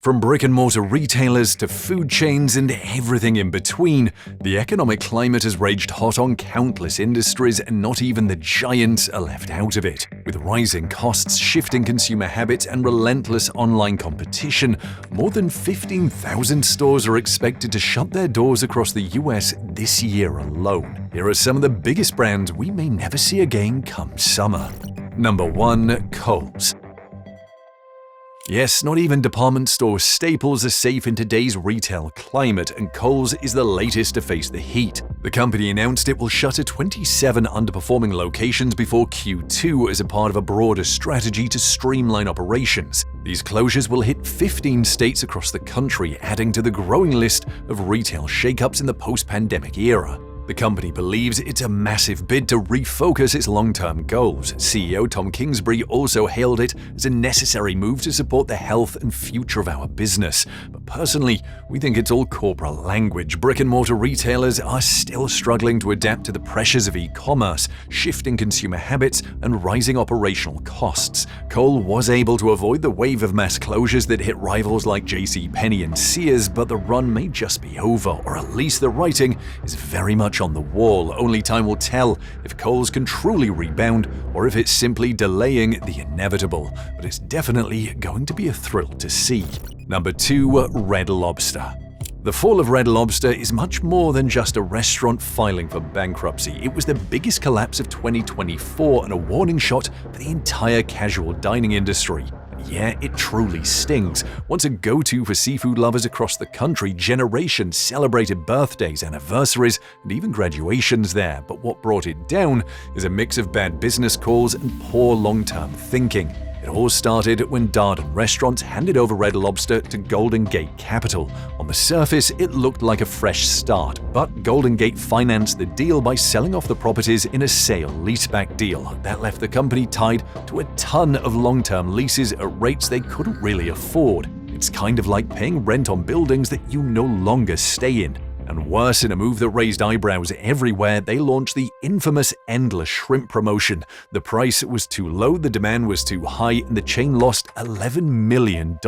From brick-and-mortar retailers to food chains and everything in between, the economic climate has raged hot on countless industries, and not even the giants are left out of it. With rising costs, shifting consumer habits, and relentless online competition, more than 15,000 stores are expected to shut their doors across the US this year alone. Here are some of the biggest brands we may never see again come summer. Number 1. Kohls. Yes, not even department store staples are safe in today's retail climate, and Kohls is the latest to face the heat. The company announced it will shutter 27 underperforming locations before Q2 as a part of a broader strategy to streamline operations. These closures will hit 15 states across the country, adding to the growing list of retail shakeups in the post-pandemic era. The company believes it's a massive bid to refocus its long-term goals. CEO Tom Kingsbury also hailed it as a necessary move to support the health and future of our business. But personally, we think it's all corporate language. Brick-and-mortar retailers are still struggling to adapt to the pressures of e-commerce, shifting consumer habits, and rising operational costs. Kohls was able to avoid the wave of mass closures that hit rivals like Penney and Sears, but the run may just be over, or at least the writing is very much on the wall. Only time will tell if Kohls can truly rebound or if it's simply delaying the inevitable. But it's definitely going to be a thrill to see. Number 2. Red Lobster. The fall of Red Lobster is much more than just a restaurant filing for bankruptcy. It was the biggest collapse of 2024 and a warning shot for the entire casual dining industry. Yeah, it truly stings. Once a go-to for seafood lovers across the country, generations celebrated birthdays, anniversaries, and even graduations there. But what brought it down is a mix of bad business calls and poor long-term thinking. It all started when Darden Restaurants handed over Red Lobster to Golden Gate Capital. On the surface, it looked like a fresh start, but Golden Gate financed the deal by selling off the properties in a sale-leaseback deal. That left the company tied to a ton of long-term leases at rates they couldn't really afford. It's kind of like paying rent on buildings that you no longer stay in. And worse, in a move that raised eyebrows everywhere, they launched the infamous Endless Shrimp promotion. The price was too low, the demand was too high, and the chain lost $11 million.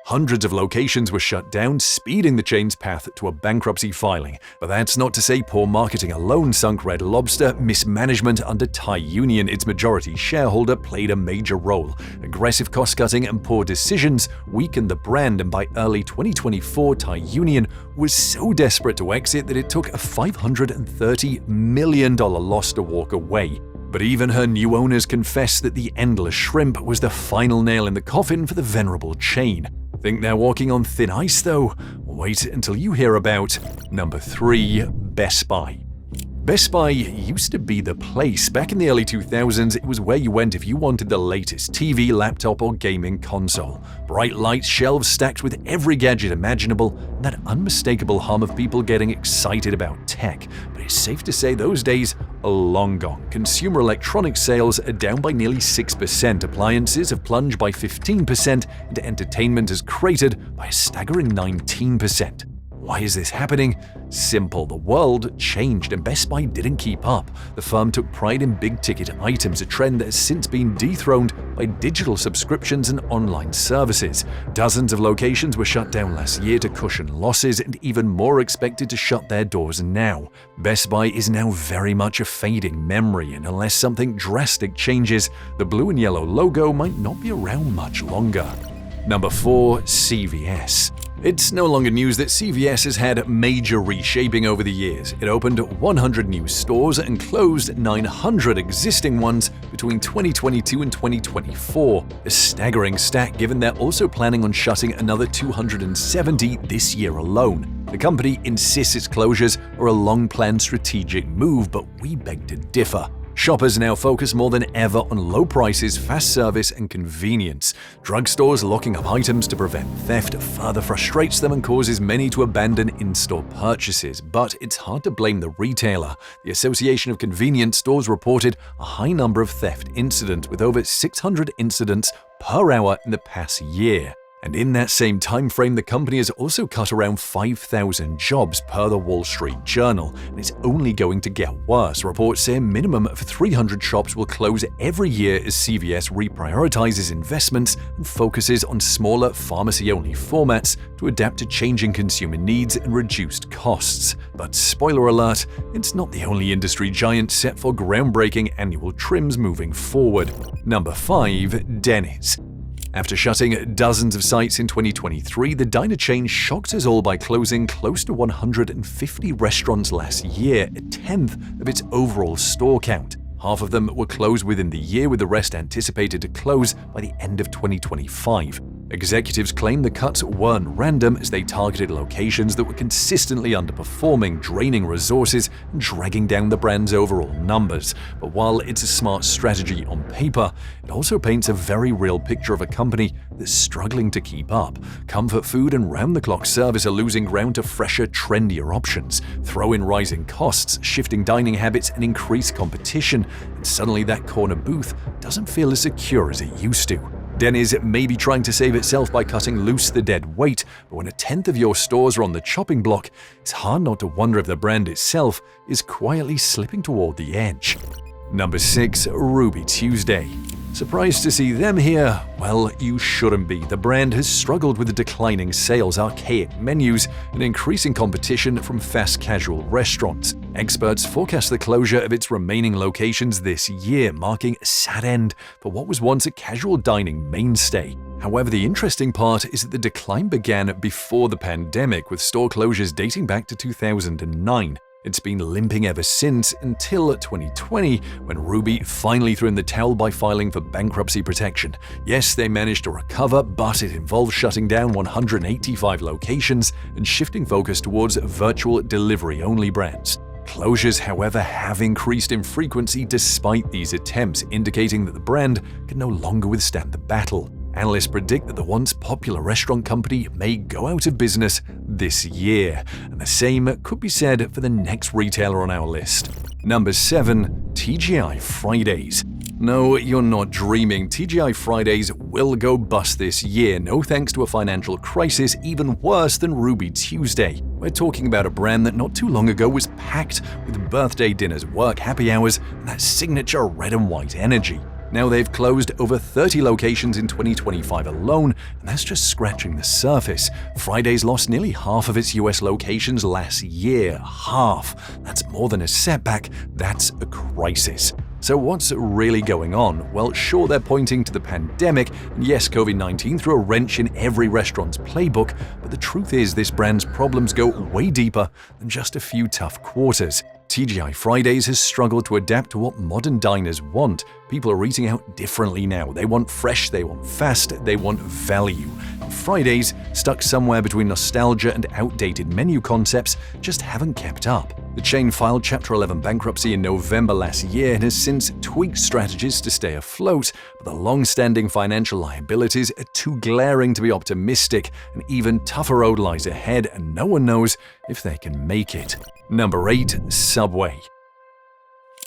Hundreds of locations were shut down, speeding the chain's path to a bankruptcy filing. But that's not to say poor marketing alone sunk Red Lobster. Mismanagement under Thai Union, its majority shareholder, played a major role. Aggressive cost-cutting and poor decisions weakened the brand, and by early 2024, Thai Union was so desperate to exit that it took a $530 million loss to walk away. But even her new owners confessed that the Endless Shrimp was the final nail in the coffin for the venerable chain. Think they're walking on thin ice though? Wait until you hear about Number 3. Best Buy. Best Buy used to be the place. Back in the early 2000s, it was where you went if you wanted the latest TV, laptop, or gaming console. Bright lights, shelves stacked with every gadget imaginable, and that unmistakable hum of people getting excited about tech. But it's safe to say those days are long gone. Consumer electronics sales are down by nearly 6%, appliances have plunged by 15%, and entertainment has cratered by a staggering 19%. Why is this happening? Simple. The world changed and Best Buy didn't keep up. The firm took pride in big-ticket items, a trend that has since been dethroned by digital subscriptions and online services. Dozens of locations were shut down last year to cushion losses, and even more expected to shut their doors now. Best Buy is now very much a fading memory, and unless something drastic changes, the blue and yellow logo might not be around much longer. Number 4. CVS. It's no longer news that CVS has had major reshaping over the years. It opened 100 new stores and closed 900 existing ones between 2022 and 2024. A staggering stat given they're also planning on shutting another 270 this year alone. The company insists its closures are a long-planned strategic move, but we beg to differ. Shoppers now focus more than ever on low prices, fast service, and convenience. Drugstores locking up items to prevent theft further frustrates them and causes many to abandon in-store purchases. But it's hard to blame the retailer. The Association of Convenience Stores reported a high number of theft incidents, with over 600 incidents per hour in the past year. And in that same time frame, the company has also cut around 5,000 jobs per the Wall Street Journal, and it's only going to get worse. Reports say a minimum of 300 shops will close every year as CVS reprioritizes investments and focuses on smaller pharmacy-only formats to adapt to changing consumer needs and reduced costs. But spoiler alert, it's not the only industry giant set for groundbreaking annual trims moving forward. Number 5. Denny's. After shutting dozens of sites in 2023, the diner chain shocked us all by closing close to 150 restaurants last year, a tenth of its overall store count. Half of them were closed within the year, with the rest anticipated to close by the end of 2025. Executives claim the cuts weren't random, as they targeted locations that were consistently underperforming, draining resources and dragging down the brand's overall numbers. But while it's a smart strategy on paper, it also paints a very real picture of a company that's struggling to keep up. Comfort food and round-the-clock service are losing ground to fresher, trendier options. Throw in rising costs, shifting dining habits, and increased competition, and suddenly that corner booth doesn't feel as secure as it used to. Denny's may be trying to save itself by cutting loose the dead weight, but when a tenth of your stores are on the chopping block, it's hard not to wonder if the brand itself is quietly slipping toward the edge. Number 6. Ruby Tuesday. Surprised to see them here? Well, you shouldn't be. The brand has struggled with the declining sales, archaic menus, and increasing competition from fast casual restaurants. Experts forecast the closure of its remaining locations this year, marking a sad end for what was once a casual dining mainstay. However, the interesting part is that the decline began before the pandemic, with store closures dating back to 2009. It's been limping ever since, until 2020, when Ruby finally threw in the towel by filing for bankruptcy protection. Yes, they managed to recover, but it involved shutting down 185 locations and shifting focus towards virtual delivery-only brands. Closures, however, have increased in frequency despite these attempts, indicating that the brand can no longer withstand the battle. Analysts predict that the once popular restaurant company may go out of business this year, and the same could be said for the next retailer on our list. Number 7. TGI Fridays. No, you're not dreaming. TGI Fridays will go bust this year, no thanks to a financial crisis even worse than Ruby Tuesday. We're talking about a brand that not too long ago was packed with birthday dinners, work happy hours, and that signature red and white energy. Now they've closed over 30 locations in 2025 alone, and that's just scratching the surface. Fridays lost nearly half of its US locations last year. Half. That's more than a setback, that's a crisis. So what's really going on? Well, sure, they're pointing to the pandemic, and yes, COVID-19 threw a wrench in every restaurant's playbook, but the truth is this brand's problems go way deeper than just a few tough quarters. TGI Fridays has struggled to adapt to what modern diners want. People are eating out differently now. They want fresh, they want fast, they want value. Fridays, stuck somewhere between nostalgia and outdated menu concepts, just haven't kept up. The chain filed Chapter 11 bankruptcy in November last year and has since tweaked strategies to stay afloat, but the long-standing financial liabilities are too glaring to be optimistic. An even tougher road lies ahead, and no one knows if they can make it. Number 8. Subway.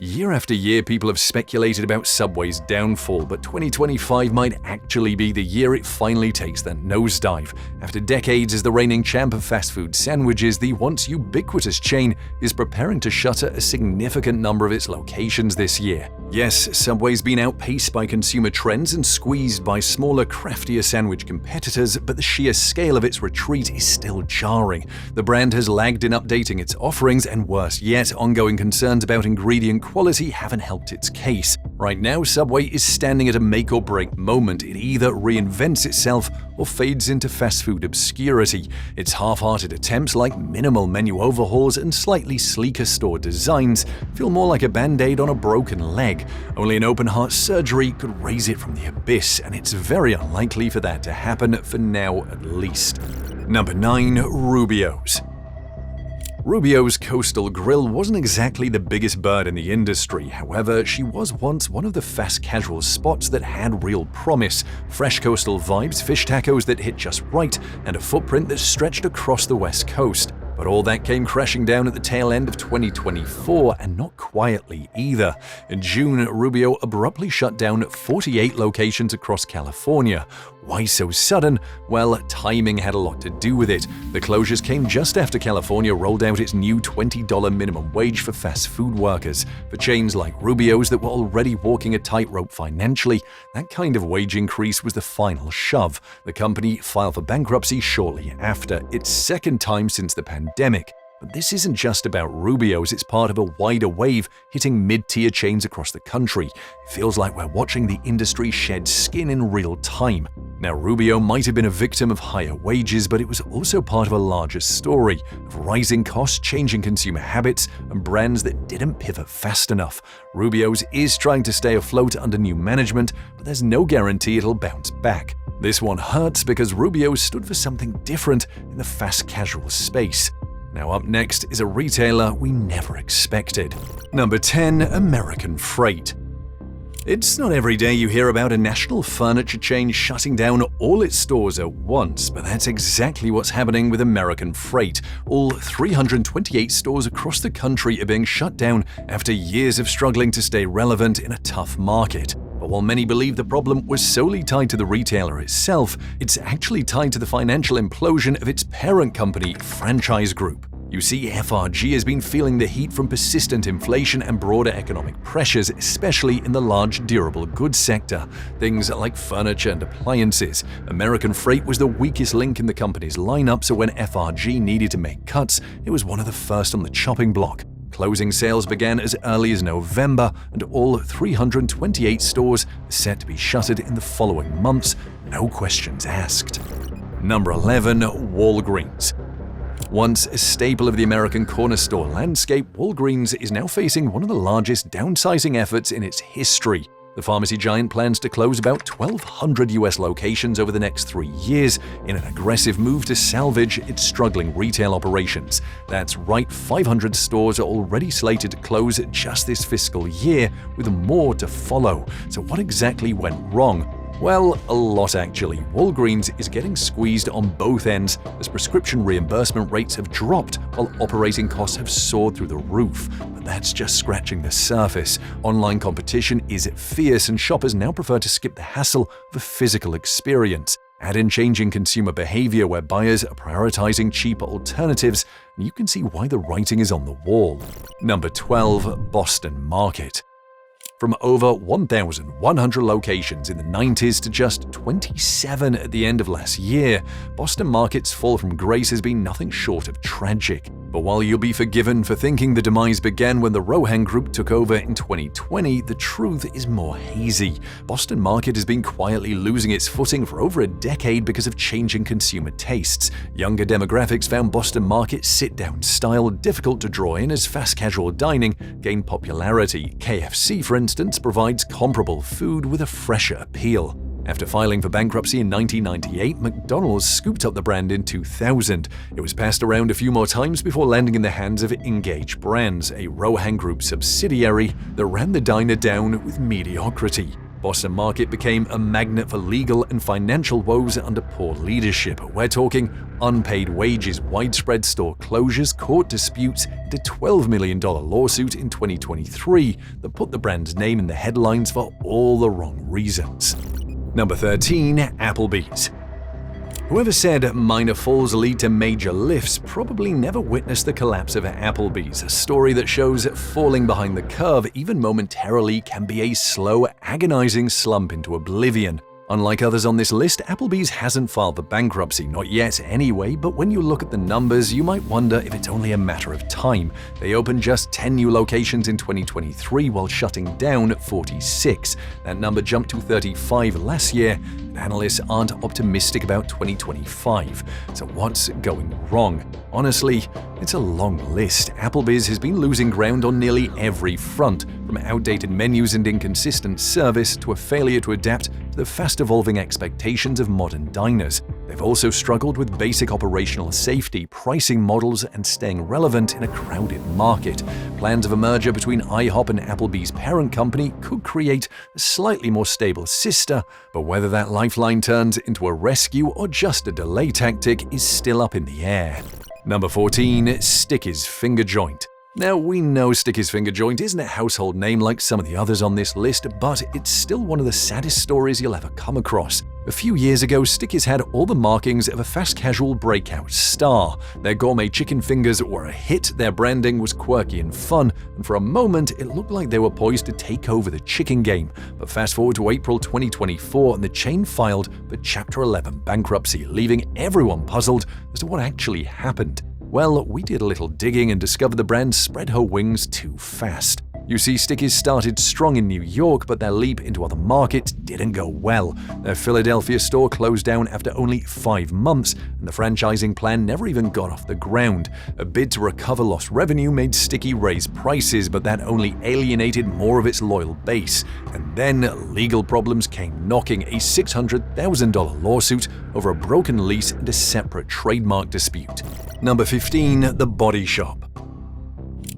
Year after year, people have speculated about Subway's downfall, but 2025 might actually be the year it finally takes that nosedive. After decades as the reigning champ of fast food sandwiches, the once ubiquitous chain is preparing to shutter a significant number of its locations this year. Yes, Subway's been outpaced by consumer trends and squeezed by smaller, craftier sandwich competitors, but the sheer scale of its retreat is still jarring. The brand has lagged in updating its offerings, and worse yet, ongoing concerns about ingredient quality haven't helped its case. Right now, Subway is standing at a make-or-break moment. It either reinvents itself or fades into fast food obscurity. Its half-hearted attempts, like minimal menu overhauls and slightly sleeker store designs, feel more like a band-aid on a broken leg. Only an open-heart surgery could raise it from the abyss, and it's very unlikely for that to happen, for now at least. Number 9. Rubios. Rubios' Coastal Grill wasn't exactly the biggest bird in the industry. However, she was once one of the fast casual spots that had real promise. Fresh coastal vibes, fish tacos that hit just right, and a footprint that stretched across the West Coast. But all that came crashing down at the tail end of 2024, and not quietly either. In June, Rubio abruptly shut down 48 locations across California. Why so sudden? Well, timing had a lot to do with it. The closures came just after California rolled out its new $20 minimum wage for fast food workers. For chains like Rubios that were already walking a tightrope financially, that kind of wage increase was the final shove. The company filed for bankruptcy shortly after, its second time since the pandemic. But this isn't just about Rubios, it's part of a wider wave hitting mid-tier chains across the country. It feels like we're watching the industry shed skin in real time. Now, Rubio might have been a victim of higher wages, but it was also part of a larger story of rising costs, changing consumer habits, and brands that didn't pivot fast enough. Rubio's is trying to stay afloat under new management, but there's no guarantee it'll bounce back. This one hurts because Rubio stood for something different in the fast casual space. Now up next is a retailer we never expected. Number 10. American Freight. It's not every day you hear about a national furniture chain shutting down all its stores at once, but that's exactly what's happening with American Freight. All 328 stores across the country are being shut down after years of struggling to stay relevant in a tough market. But while many believe the problem was solely tied to the retailer itself, it's actually tied to the financial implosion of its parent company, Franchise Group. You see, FRG has been feeling the heat from persistent inflation and broader economic pressures, especially in the large durable goods sector, things like furniture and appliances. American Freight was the weakest link in the company's lineup, so when FRG needed to make cuts, it was one of the first on the chopping block. Closing sales began as early as November, and all 328 stores are set to be shuttered in the following months, no questions asked. Number 11. Walgreens. Once a staple of the American corner store landscape, Walgreens is now facing one of the largest downsizing efforts in its history. The pharmacy giant plans to close about 1,200 US locations over the next 3 years in an aggressive move to salvage its struggling retail operations. That's right, 500 stores are already slated to close just this fiscal year, with more to follow. So what exactly went wrong? Well, a lot actually. Walgreens is getting squeezed on both ends as prescription reimbursement rates have dropped while operating costs have soared through the roof. But that's just scratching the surface. Online competition is fierce and shoppers now prefer to skip the hassle of a physical experience. Add in changing consumer behavior where buyers are prioritizing cheaper alternatives, and you can see why the writing is on the wall. Number 12. Boston Market. From over 1,100 locations in the 90s to just 27 at the end of last year, Boston Market's fall from grace has been nothing short of tragic. But while you'll be forgiven for thinking the demise began when the Rohan Group took over in 2020, the truth is more hazy. Boston Market has been quietly losing its footing for over a decade because of changing consumer tastes. Younger demographics found Boston Market's sit-down style difficult to draw in as fast casual dining gained popularity. KFC, for instance, provides comparable food with a fresher appeal. After filing for bankruptcy in 1998, McDonald's scooped up the brand in 2000. It was passed around a few more times before landing in the hands of Engage Brands, a Rohan Group subsidiary that ran the diner down with mediocrity. Boston Market became a magnet for legal and financial woes under poor leadership. We're talking unpaid wages, widespread store closures, court disputes, and a $12 million lawsuit in 2023 that put the brand's name in the headlines for all the wrong reasons. Number 13. Applebees. Whoever said minor falls lead to major lifts probably never witnessed the collapse of Applebees, a story that shows falling behind the curve, even momentarily, can be a slow, agonizing slump into oblivion. Unlike others on this list, Applebees hasn't filed for bankruptcy, not yet anyway, but when you look at the numbers, you might wonder if it's only a matter of time. They opened just 10 new locations in 2023 while shutting down 46. That number jumped to 35 last year, and analysts aren't optimistic about 2025. So what's going wrong? Honestly, it's a long list. Applebee's has been losing ground on nearly every front, from outdated menus and inconsistent service to a failure to adapt to the fast-evolving expectations of modern diners. They've also struggled with basic operational safety, pricing models, and staying relevant in a crowded market. Plans of a merger between IHOP and Applebee's parent company could create a slightly more stable sister, but whether that lifeline turns into a rescue or just a delay tactic is still up in the air. Number 14. Sticky's Finger Joint. Now, we know Sticky's Finger Joint isn't a household name like some of the others on this list, but it's still one of the saddest stories you'll ever come across. A few years ago, Sticky's had all the markings of a fast-casual breakout star. Their gourmet chicken fingers were a hit, their branding was quirky and fun, and for a moment it looked like they were poised to take over the chicken game. But fast forward to April 2024 and the chain filed for Chapter 11 bankruptcy, leaving everyone puzzled as to what actually happened. Well, we did a little digging and discovered the brand spread her wings too fast. You see, Sticky's started strong in New York, but their leap into other markets didn't go well. Their Philadelphia store closed down after only 5 months, and the franchising plan never even got off the ground. A bid to recover lost revenue made Sticky raise prices, but that only alienated more of its loyal base. And then legal problems came knocking, a $600,000 lawsuit over a broken lease and a separate trademark dispute. Number 15. The Body Shop.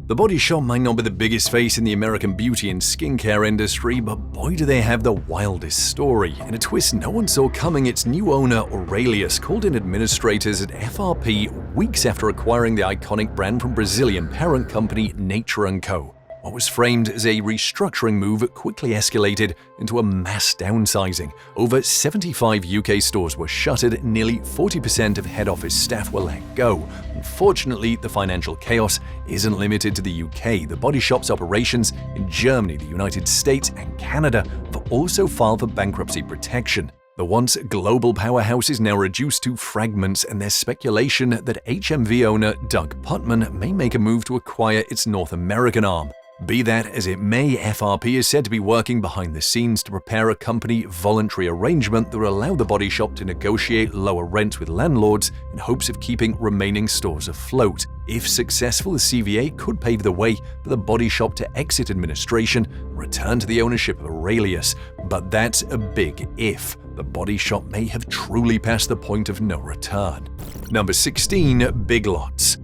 The Body Shop might not be the biggest face in the American beauty and skincare industry, but boy do they have the wildest story. In a twist no one saw coming, its new owner, Aurelius, called in administrators at FRP weeks after acquiring the iconic brand from Brazilian parent company Nature & Co. What was framed as a restructuring move quickly escalated into a mass downsizing. Over 75 UK stores were shuttered, nearly 40% of head office staff were let go. Unfortunately, the financial chaos isn't limited to the UK. The Body Shop's operations in Germany, the United States, and Canada have also filed for bankruptcy protection. The once global powerhouse is now reduced to fragments, and there's speculation that HMV owner Doug Putman may make a move to acquire its North American arm. Be that as it may, FRP is said to be working behind the scenes to prepare a company voluntary arrangement that will allow the Body Shop to negotiate lower rents with landlords in hopes of keeping remaining stores afloat. If successful, the CVA could pave the way for the Body Shop to exit administration and return to the ownership of Aurelius. But that's a big if. The Body Shop may have truly passed the point of no return. Number 16. Big Lots.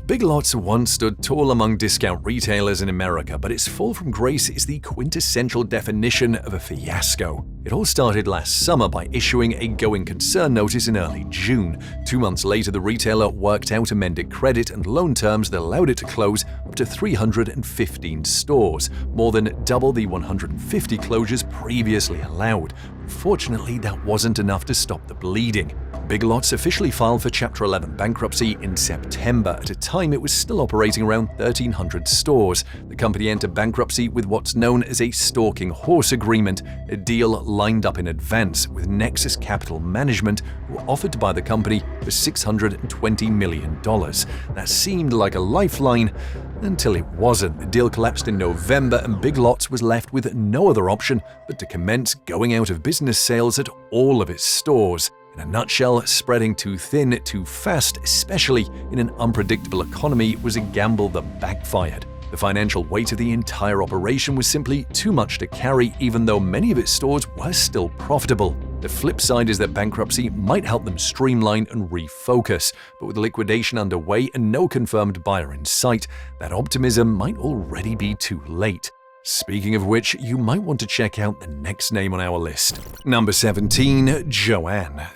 Big Lots once stood tall among discount retailers in America, but its fall from grace is the quintessential definition of a fiasco. It all started last summer by issuing a going concern notice in early June. 2 months later, the retailer worked out amended credit and loan terms that allowed it to close up to 315 stores, more than double the 150 closures previously allowed. Unfortunately, that wasn't enough to stop the bleeding. Big Lots officially filed for Chapter 11 bankruptcy in September. At a time, it was still operating around 1,300 stores. The company entered bankruptcy with what's known as a stalking horse agreement, a deal lined up in advance with Nexus Capital Management, who offered to buy the company for $620 million. That seemed like a lifeline until it wasn't. The deal collapsed in November, and Big Lots was left with no other option but to commence going out of business sales at all of its stores. In a nutshell, spreading too thin, too fast, especially in an unpredictable economy, was a gamble that backfired. The financial weight of the entire operation was simply too much to carry, even though many of its stores were still profitable. The flip side is that bankruptcy might help them streamline and refocus, but with liquidation underway and no confirmed buyer in sight, that optimism might already be too late. Speaking of which, you might want to check out the next name on our list. Number 17. Joanne.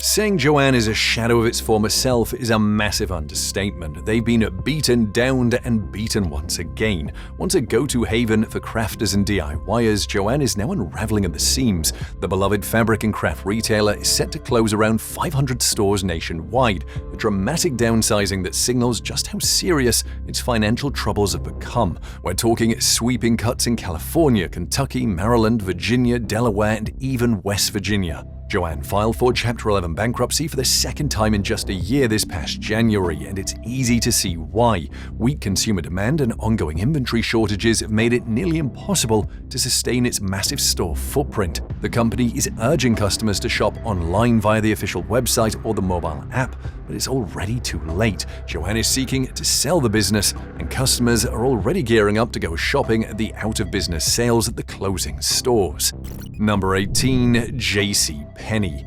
Saying Joanne is a shadow of its former self is a massive understatement. They've been beaten down and beaten once again. Once a go-to haven for crafters and DIYers, Joanne is now unraveling at the seams. The beloved fabric and craft retailer is set to close around 500 stores nationwide, a dramatic downsizing that signals just how serious its financial troubles have become. We're talking sweeping cuts in California, Kentucky, Maryland, Virginia, Delaware, and even West Virginia. Joanne filed for Chapter 11 bankruptcy for the second time in just a year this past January, and it's easy to see why. Weak consumer demand and ongoing inventory shortages have made it nearly impossible to sustain its massive store footprint. The company is urging customers to shop online via the official website or the mobile app, but it's already too late. Joanne is seeking to sell the business, and customers are already gearing up to go shopping at the out-of-business sales at the closing stores. Number 18. J.C. Penney.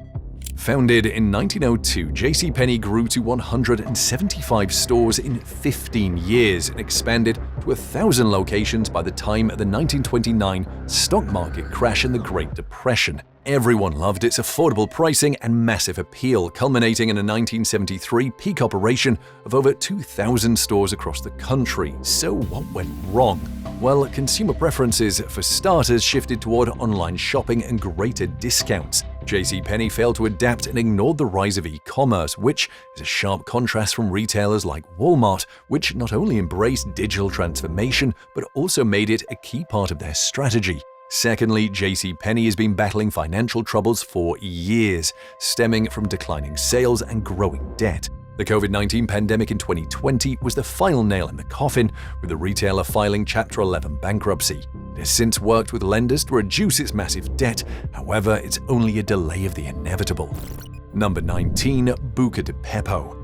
Founded in 1902, JCPenney grew to 175 stores in 15 years and expanded to 1,000 locations by the time of the 1929 stock market crash and the Great Depression. Everyone loved its affordable pricing and massive appeal, culminating in a 1973 peak operation of over 2,000 stores across the country. So what went wrong? Well, consumer preferences, for starters, shifted toward online shopping and greater discounts. JCPenney failed to adapt and ignored the rise of e-commerce, which is a sharp contrast from retailers like Walmart, which not only embraced digital transformation, but also made it a key part of their strategy. Secondly, JCPenney has been battling financial troubles for years, stemming from declining sales and growing debt. The COVID-19 pandemic in 2020 was the final nail in the coffin, with the retailer filing Chapter 11 bankruptcy. It has since worked with lenders to reduce its massive debt, however, it's only a delay of the inevitable. Number 19. Bua Deepo.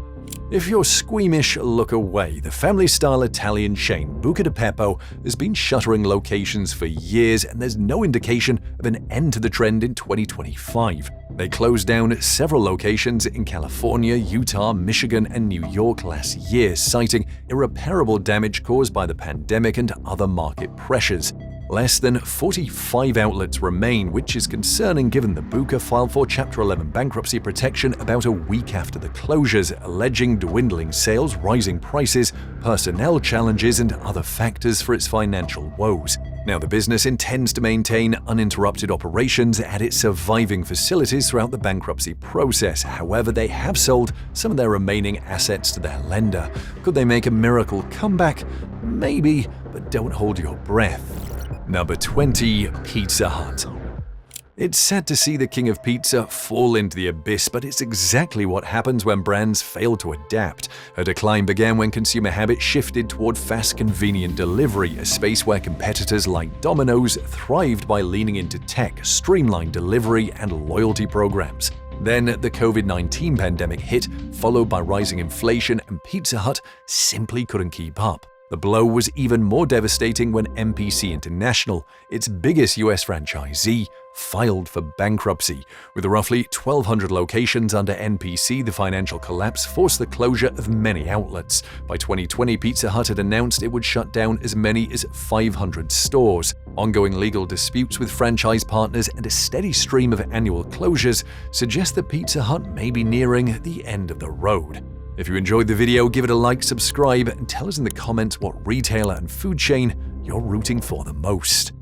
If you're squeamish, look away. The family-style Italian chain Bua Deepo has been shuttering locations for years, and there's no indication of an end to the trend in 2025. They closed down several locations in California, Utah, Michigan, and New York last year, citing irreparable damage caused by the pandemic and other market pressures. Less than 45 outlets remain, which is concerning given the Bua filed for Chapter 11 bankruptcy protection about a week after the closures, alleging dwindling sales, rising prices, personnel challenges, and other factors for its financial woes. Now, the business intends to maintain uninterrupted operations at its surviving facilities throughout the bankruptcy process. However, they have sold some of their remaining assets to their lender. Could they make a miracle comeback? Maybe, but don't hold your breath. Number 20. Pizza Hut. It's sad to see the king of pizza fall into the abyss, but it's exactly what happens when brands fail to adapt. A decline began when consumer habits shifted toward fast, convenient delivery, a space where competitors like Domino's thrived by leaning into tech, streamlined delivery, and loyalty programs. Then the COVID-19 pandemic hit, followed by rising inflation, and Pizza Hut simply couldn't keep up. The blow was even more devastating when MPC International, its biggest US franchisee, filed for bankruptcy. With roughly 1,200 locations under NPC, the financial collapse forced the closure of many outlets. By 2020, Pizza Hut had announced it would shut down as many as 500 stores. Ongoing legal disputes with franchise partners and a steady stream of annual closures suggest that Pizza Hut may be nearing the end of the road. If you enjoyed the video, give it a like, subscribe, and tell us in the comments what retailer and food chain you're rooting for the most.